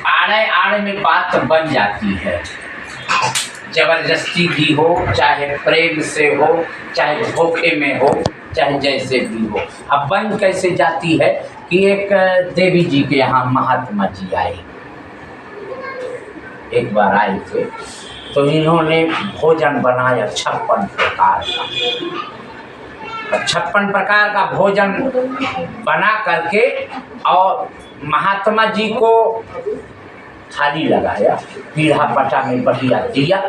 आड़े आड़े में बात बन जाती है, जबरदस्ती भी हो, चाहे प्रेम से हो, चाहे धोखे में हो, चाहे जैसे भी हो। अब बन कैसे जाती है कि एक देवी जी के यहाँ महात्मा जी आए, एक बार आए थे, तो इन्होंने भोजन बनाया 56 प्रकार का, 56 प्रकार का भोजन बना करके और महात्मा जी को थाली लगाया, पीढ़ा पटा में बढ़िया दिया,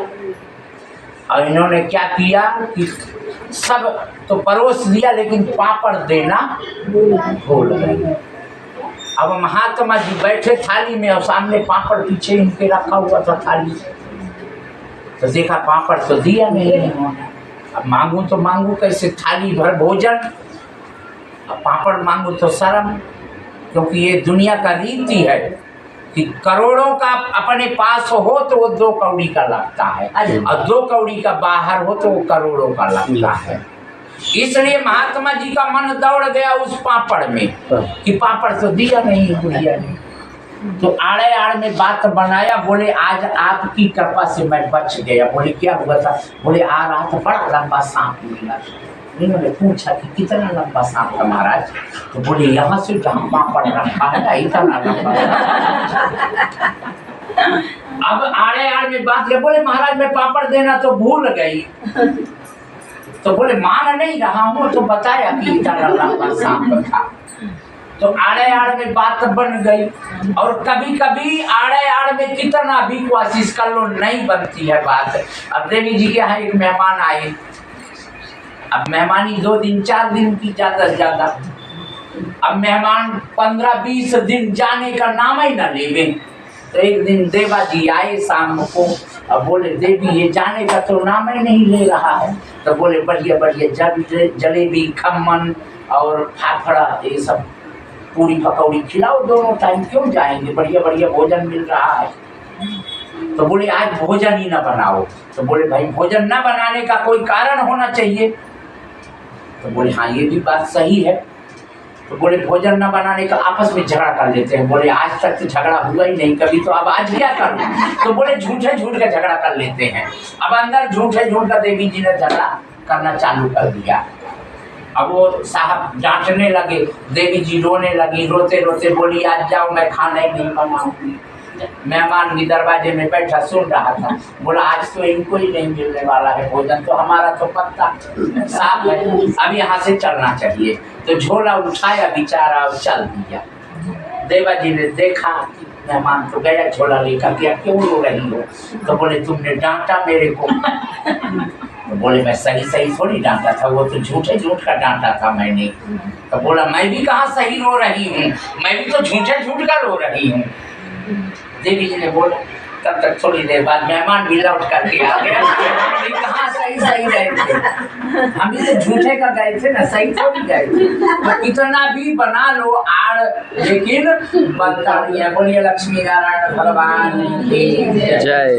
और इन्होंने क्या किया कि सब तो परोस दिया, लेकिन पापड़ देना भूल गए। अब महात्मा जी बैठे थाली में और सामने पापड़ पीछे इनके रखा हुआ था थाली, तो देखा पापड़ तो दिया नहीं इन्होंने। अब मांगू तो मांगू कैसे, थाली भर भोजन, अब पापड़ मांगू तो शर्म, क्योंकि ये दुनिया का रीति है कि करोड़ों का अपने पास हो तो वो 2 कौड़ी का लगता है, और 2 कौड़ी का बाहर हो तो वो करोड़ों का लगता है। इसलिए महात्मा जी का मन दौड़ गया उस पापड़ में कि पापड़ तो दिया नहीं बुढ़िया ने। तो आड़े आड़ में बात बनाया, बोले आज आपकी कृपा से मैं बच गया। बोले क्या हुआ था? बोले आ रहा था, बड़ा लंबा सांप मिला। इन्होंने पूछा कि कितना लंबा सांप था महाराज? तो बोले यहाँ से जहाँ पापड़ रखा है इतना लंबा। अब आड़े आड़ में बात किया, बोले महाराज मैं पापड़ देना तो भूल गई। तो बोले मान नहीं रहा हूँ, तो बताया कि इतना लंबा सांप था। तो आड़े आड़ में बात बन गई, और कभी कभी आड़े आड़ में कितना भी कोशिश कर लो नहीं बनती है बात। अब देवी जी के यहाँ एक मेहमान आए, अब मेहमानी 2 दिन 4 दिन की ज्यादा से ज्यादा, अब मेहमान 15-20 दिन जाने का नाम ही न लेवे। तो एक दिन देवा जी आए शाम को, अब बोले देवी ये जाने का तो नाम ही नहीं ले रहा है। तो बोले बढ़िया बढ़िया जलेबी, खम्मन और फाफड़ा, ये सब पूरी पकौड़ी खिलाओ, दोनों टाइम क्यों जाएंगे, बढ़िया बढ़िया भोजन मिल रहा है। तो बोले आज भोजन ही ना बनाओ। तो बोले भाई भोजन ना बनाने का कोई कारण होना चाहिए। तो बोले हाँ ये भी बात सही है। तो बोले भोजन न बनाने का आपस में झगड़ा कर लेते हैं। बोले आज तक तो झगड़ा हुआ ही नहीं कभी, तो अब आज क्या करूं? तो बोले झूठे झूठ का झगड़ा कर लेते हैं। अब अंदर झूठे झूठ का देवी जी ने झगड़ा करना चालू कर दिया। अब वो साहब डांटने लगे, देवी जी रोने लगी, रोते रोते बोली आज जाओ मैं खाना ही नहीं बनाऊंगी। मेहमान भी दरवाजे में बैठा सुन रहा था, बोला आज तो इनको ही नहीं मिलने वाला है भोजन, तो हमारा तो पत्ता साफ है, अब यहाँ से चलना चाहिए। तो झोला उठाया बेचारा और चल दिया। देवा जी ने देखा मेहमान तो गया झोला लेकर के, क्यों रो रही हो? तो बोले तुमने डांटा मेरे को। तो बोले मैं सही सही थोड़ी डांटा था, वो तो झूठे झूठ का डांटा था मैंने। तो बोला मैं भी कहाँ सही रो रही हूँ, मैं भी तो झूठे झूठ का रो रही हूँ। देवी जी ने बोला, तब तक थोड़ी देर बाद मेहमान भी लौट करके आ गया। कहाँ सही सही गए थे, हम भी तो झूठे का गए थे ना, सही थोड़ी गए थे। तो कितना भी बना लो आड़, लेकिन बनता नहीं है। बोलिए लक्ष्मी नारायण भगवान की जय।